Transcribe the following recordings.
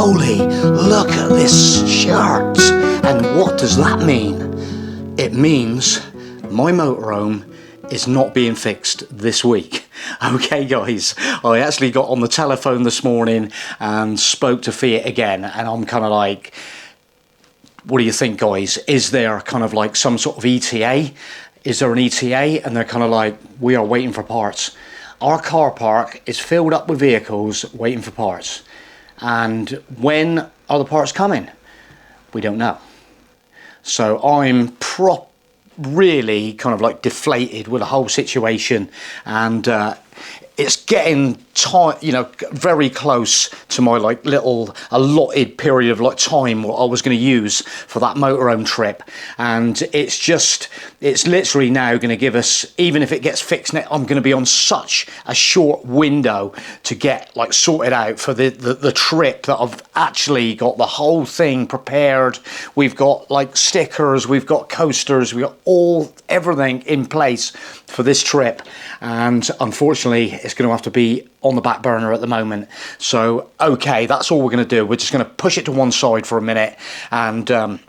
moly, look at this shirt. And what does that mean? It means my motorhome is not being fixed this week. Okay guys, I actually got on the telephone this morning and spoke to Fiat again, and I'm kind of like, what do you think guys? Is there kind of like some sort of ETA? Is there an ETA? And they're kind of like, we are waiting for parts. Our car park is filled up with vehicles waiting for parts. And when are the parts coming? We don't know. So I'm really kind of like deflated with the whole situation, and it's getting very close to my like little allotted period of like time what I was going to use for that motorhome trip, and it's literally now going to give us, even if it gets fixed now, I'm going to be on such a short window to get like sorted out for the trip, that I've actually got the whole thing prepared. We've got like stickers, we've got coasters, we've got everything in place for this trip, and unfortunately it's going to have to be on the back burner at the moment. So okay, that's all we're going to do. We're just going to push it to one side for a minute, and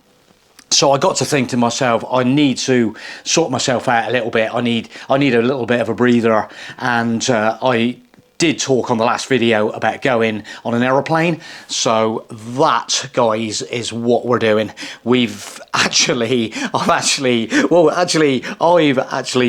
so I got to think to myself, I need to sort myself out a little bit. I need a little bit of a breather, and I did talk on the last video about going on an aeroplane. So that, guys, is what we're doing. I've actually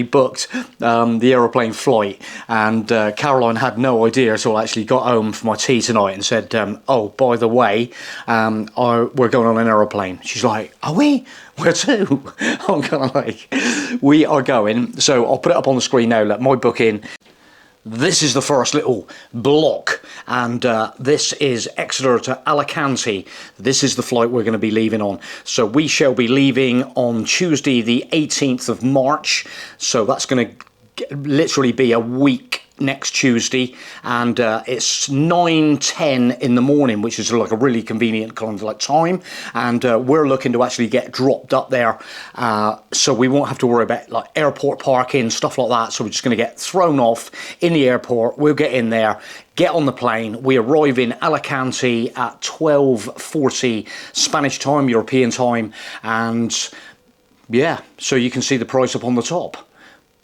booked the aeroplane flight, and Caroline had no idea, so I actually got home for my tea tonight and said, oh, by the way, we're going on an aeroplane. She's like, are we? Where to? I'm kind of like, we are going. So I'll put it up on the screen now. Look, my booking. This is the first little block, and this is Exeter to Alicante. This is the flight we're going to be leaving on. So we shall be leaving on Tuesday the 18th of March. So that's going to literally be a week next Tuesday, and it's 9:10 in the morning, which is like a really convenient kind of like time, and we're looking to actually get dropped up there, so we won't have to worry about like airport parking, stuff like that. So we're just going to get thrown off in the airport. We'll get in there, get on the plane. We arrive in Alicante at 12:40 Spanish time, European time, and yeah, so you can see the price up on the top.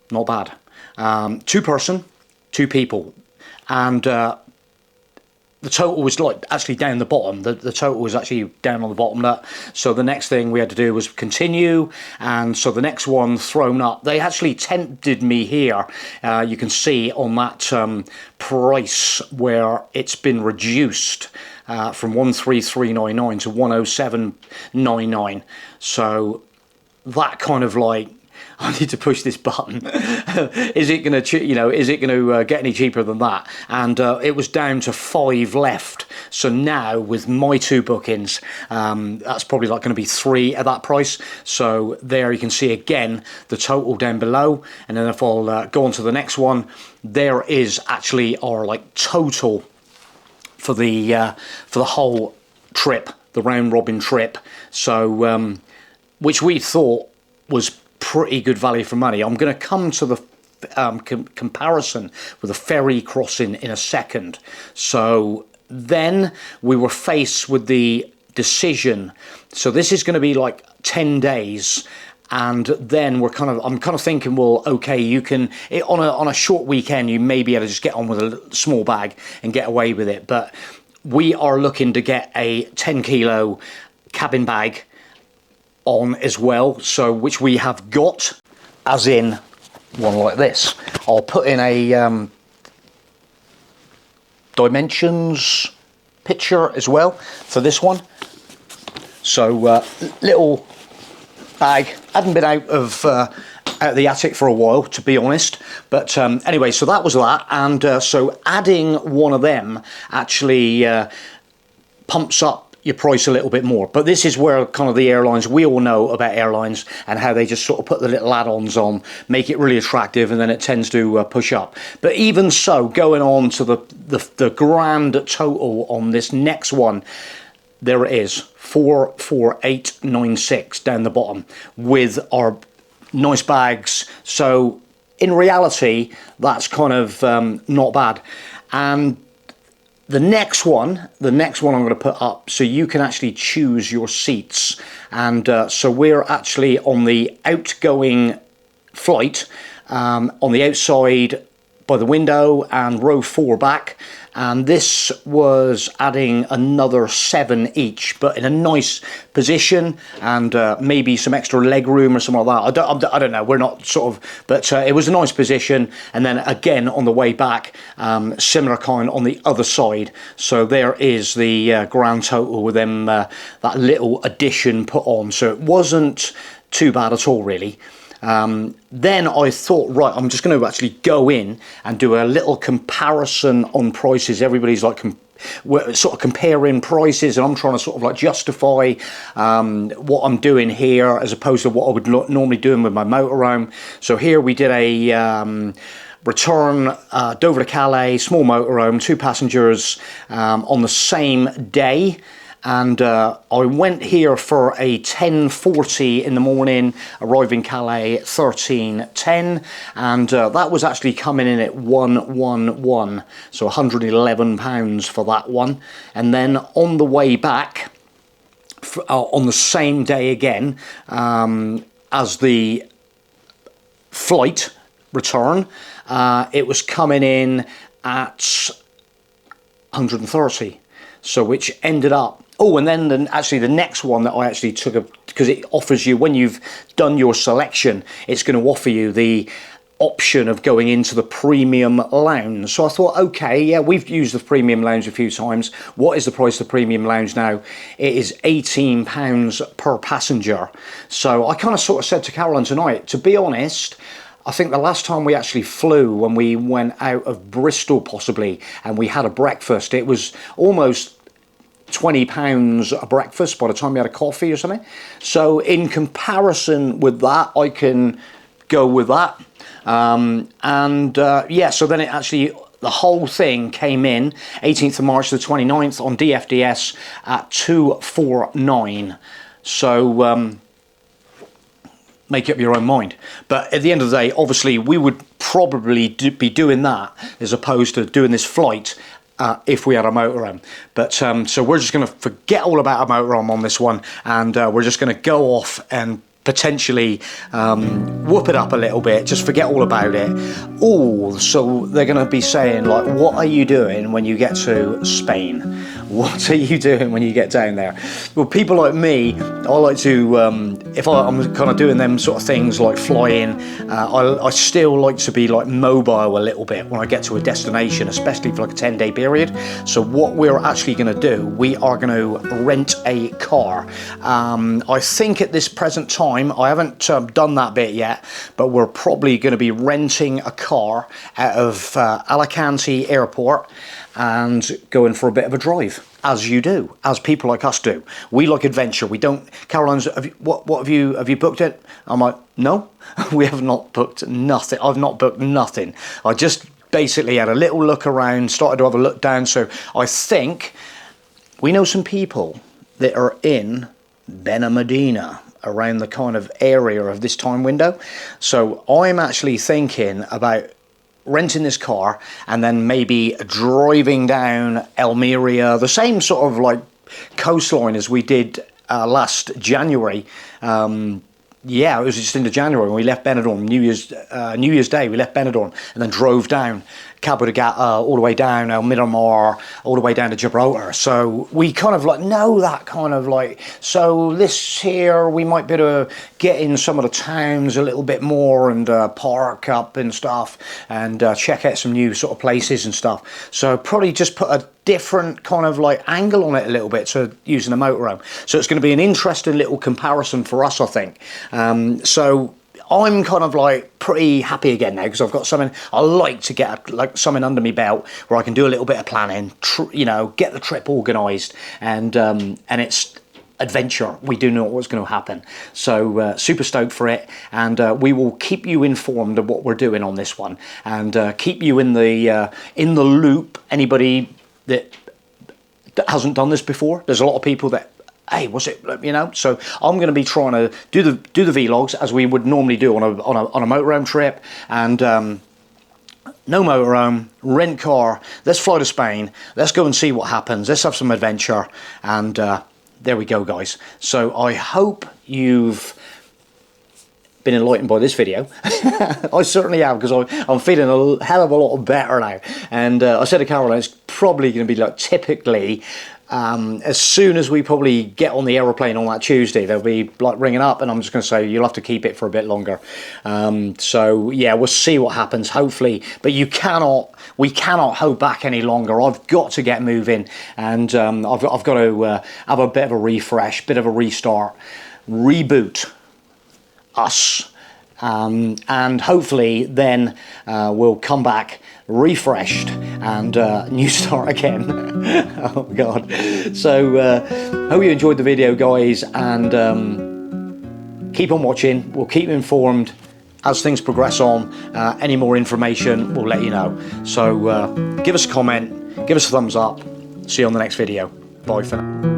Not bad. Two people, and the total was like actually down the bottom. The total was actually down on the bottom. So the next thing we had to do was continue, and so the next one thrown up. They actually tempted me here. You can see on that price where it's been reduced from 133.99 to 107.99. So that kind of like, I need to push this button. Is it going to, get any cheaper than that? And it was down to 5 left. So now with my 2 bookings, that's probably like going to be 3 at that price. So there you can see again the total down below. And then if I'll go on to the next one, there is actually our like total for the whole trip, the round robin trip. So which we thought was pretty good value for money. I'm going to come to the comparison with a ferry crossing in a second. So then we were faced with the decision. So this is going to be like 10 days. And then I'm kind of thinking, well, okay, you can, on a short weekend, you may be able to just get on with a small bag and get away with it. But we are looking to get a 10 kilo cabin bag on as well, so which we have got, as in one like this. I'll put in a dimensions picture as well for this one. So little bag, hadn't been out of the attic for a while, to be honest, but anyway, so that was that. And so adding one of them actually pumps up your price a little bit more. But this is where kind of the airlines, we all know about airlines and how they just sort of put the little add-ons on, make it really attractive, and then it tends to push up. But even so, going on to the grand total on this next one, there it is, 44896 down the bottom with our nice bags. So in reality, that's kind of not bad. And the next one I'm going to put up so you can actually choose your seats. And so we're actually on the outgoing flight, on the outside by the window and row 4 back, and this was adding another 7 each, but in a nice position, and maybe some extra leg room or something like that. I don't know, we're not sort of, but it was a nice position. And then again on the way back, similar kind on the other side. So there is the grand total with them, that little addition put on. So it wasn't too bad at all, really. Then I thought, right, I'm just going to actually go in and do a little comparison on prices. Everybody's like we're sort of comparing prices, and I'm trying to sort of like justify what I'm doing here as opposed to what I would normally doing with my motorhome. So here we did a return Dover to Calais, small motorhome, 2 passengers, on the same day. And I went here for a 10:40 in the morning, arriving Calais at 13:10, and that was actually coming in at 111, so £111 for that one. And then on the way back, on the same day again, as the flight return, it was coming in at 130, so which ended up. Oh, and then actually the next one that I actually took, because it offers you, when you've done your selection, it's going to offer you the option of going into the premium lounge. So I thought, okay, yeah, we've used the premium lounge a few times. What is the price of the premium lounge now? It is £18 per passenger. So I kind of sort of said to Caroline tonight, to be honest, I think the last time we actually flew, when we went out of Bristol possibly, and we had a breakfast, it was almost £20 a breakfast by the time we had a coffee or something. So in comparison with that, I can go with that. Yeah, so then it actually, the whole thing came in 18th of March to the 29th on DFDS at 249. So make up your own mind. But at the end of the day, obviously we would probably be doing that as opposed to doing this flight if we had a motorhome. But so we're just going to forget all about a motorhome on this one, and we're just going to go off and potentially whoop it up a little bit, just forget all about it. Oh, so they're going to be saying, like, what are you doing when you get to Spain? What are you doing when you get down there? Well, people like me, I like to, if I'm kind of doing them sort of things like flying, I still like to be like mobile a little bit when I get to a destination, especially for like a 10-day period. So what we're actually going to do, we are going to rent a car. I think at this present time, I haven't done that bit yet, but we're probably going to be renting a car out of Alicante Airport and going for a bit of a drive, as you do, as people like us do. We like adventure. We don't. Caroline's, what have you booked it? I'm like, no, we have not booked nothing. I've not booked nothing. I just basically had a little look around, started to have a look down. So I think we know some people that are in Benalmádena, around the kind of area of this time window. So I'm actually thinking about renting this car and then maybe driving down Almeria, the same sort of like coastline as we did last January. Yeah, it was just into January when we left Benidorm, New Year's Day. We left Benidorm and then drove down Cabo de Gata, all the way down El Miramar, all the way down to Gibraltar. So we kind of like know that kind of like, so this here, we might be able to get in some of the towns a little bit more and park up and stuff and check out some new sort of places and stuff. So probably just put a different kind of like angle on it a little bit to using a motorhome. So it's going to be an interesting little comparison for us, I think. So I'm kind of like pretty happy again now because I've got something. I like to get like something under my belt where I can do a little bit of planning, you know, get the trip organised, and it's adventure. We do know what's going to happen. So super stoked for it, and we will keep you informed of what we're doing on this one, and keep you in the loop. Anybody that hasn't done this before, there's a lot of people that, hey, what's it, you know? So I'm going to be trying to do the vlogs as we would normally do on a motorhome trip, and no motorhome, rent car, let's fly to Spain, let's go and see what happens, let's have some adventure, and there we go, guys. So I hope you've been enlightened by this video. I certainly have, because I'm feeling a hell of a lot better now. And I said to Caroline, it's probably going to be like typically as soon as we probably get on the aeroplane on that Tuesday, they'll be like ringing up, and I'm just going to say you'll have to keep it for a bit longer. So yeah, we'll see what happens, hopefully. But we cannot hold back any longer. I've got to get moving, and I've got to have a bit of a refresh, bit of a restart, reboot us, and hopefully then we'll come back refreshed and new start again. Oh god. So hope you enjoyed the video, guys, and keep on watching. We'll keep informed as things progress on. Any more information, we'll let you know. So give us a comment, give us a thumbs up. See you on the next video. Bye for now.